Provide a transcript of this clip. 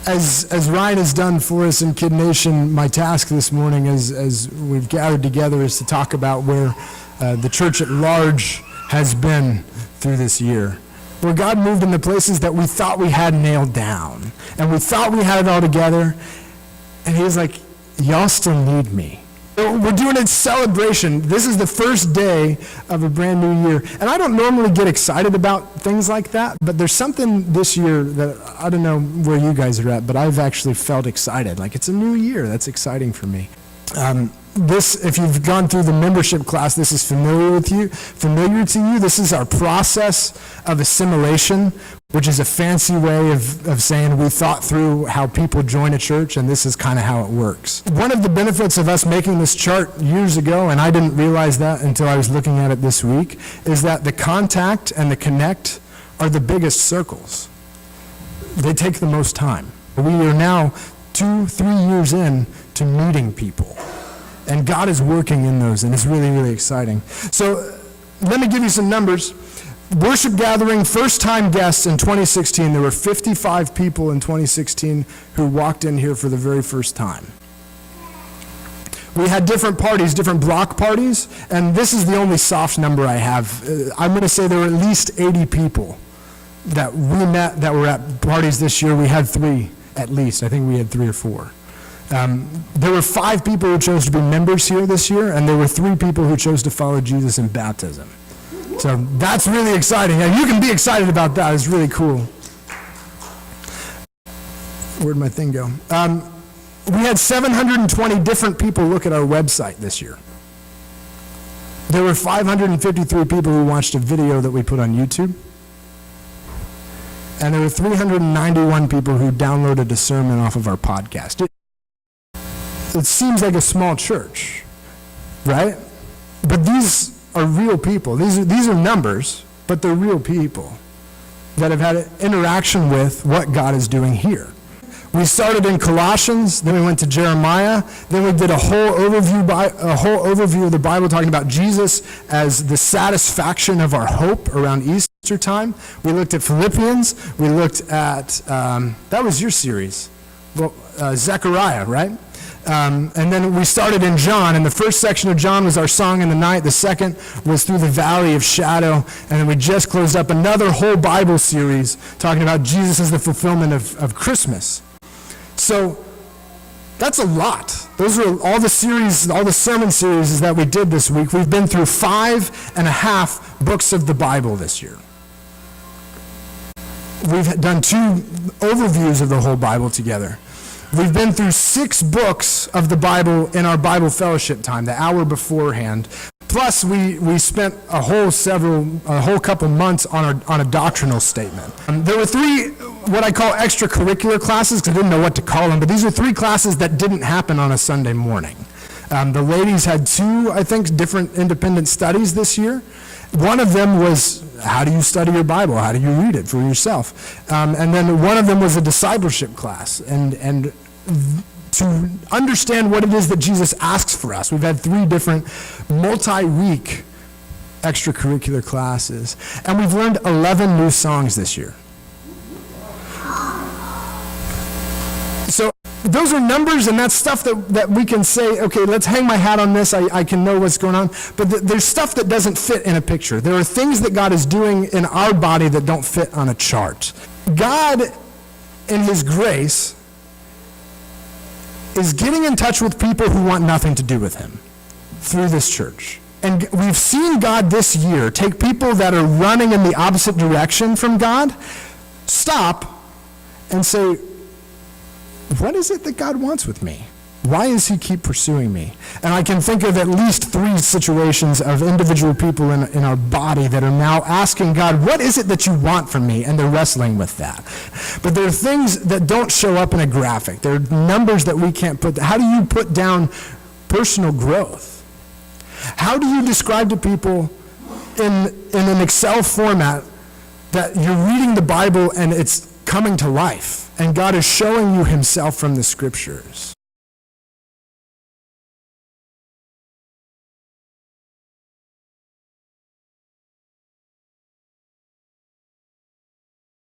As Ryan has done for us in Kid Nation, my task this morning as we've gathered together is to talk about where the church at large has been through this year. Where God moved in the places that we thought we had nailed down. And we thought we had it all together. And he was like, y'all still need me. We're doing a celebration. This is the first day of a brand new year. And I don't normally get excited about things like that, but there's something this year that, I don't know where you guys are at, but I've actually felt excited. Like, it's a new year. That's exciting for me. If you've gone through the membership class, this is familiar to you. This is our process of assimilation, which is a fancy way of saying we thought through how people join a church, and this is kind of how it works. One of the benefits of us making this chart years ago, and I didn't realize that until I was looking at it this week, is that the contact and the connect are the biggest circles. They take the most time. We are now 2-3 years in to meeting people. And God is working in those, and it's really, really exciting. So let me give you some numbers. Worship gathering, first-time guests in 2016. There were 55 people in 2016 who walked in here for the very first time. We had different parties, different block parties, and this is the only soft number I have. I'm going to say there were at least 80 people that we met that were at parties this year. We had 3 at least. I think we had 3 or 4. There were 5 people who chose to be members here this year, and there were 3 people who chose to follow Jesus in baptism. So that's really exciting. And you can be excited about that. It's really cool. Where'd my thing go? We had 720 different people look at our website this year. There were 553 people who watched a video that we put on YouTube. And there were 391 people who downloaded a sermon off of our podcast. It seems like a small church, right? But these are real people. These are numbers, but they're real people that have had an interaction with what God is doing here. We started in Colossians, then we went to Jeremiah, then we did a whole overview of the Bible talking about Jesus as the satisfaction of our hope around Easter time. We looked at Philippians. We looked at, that was your series, Zechariah, right? And then we started in John, and the first section of John was our song in the night. The second was through the valley of shadow, and then we just closed up another whole Bible series talking about Jesus as the fulfillment of Christmas. So that's a lot. Those are all the series, all the sermon series that we did this week. We've been through 5.5 books of the Bible this year. We've done 2 overviews of the whole Bible together. We've been through 6 books of the Bible in our Bible fellowship time, the hour beforehand. Plus, we spent a whole couple months on a doctrinal statement. There were 3 what I call extracurricular classes, because I didn't know what to call them, but these are 3 classes that didn't happen on a Sunday morning. The ladies had 2, I think, different independent studies this year. One of them was, how do you study your Bible? How do you read it for yourself? And then one of them was a discipleship class, and to understand what it is that Jesus asks for us. We've had 3 different multi-week extracurricular classes, and we've learned 11 new songs this year. So those are numbers, and that's stuff that we can say, okay, let's hang my hat on this, I can know what's going on. But there's stuff that doesn't fit in a picture. There are things that God is doing in our body that don't fit on a chart. God, in his grace, is getting in touch with people who want nothing to do with him through this church. And we've seen God this year take people that are running in the opposite direction from God, stop and say, what is it that God wants with me? Why does he keep pursuing me? And I can think of at least 3 situations of individual people in our body that are now asking God, what is it that you want from me? And they're wrestling with that. But there are things that don't show up in a graphic. There are numbers that we can't put. How do you put down personal growth? How do you describe to people in an Excel format that you're reading the Bible and it's coming to life, and God is showing you himself from the scriptures?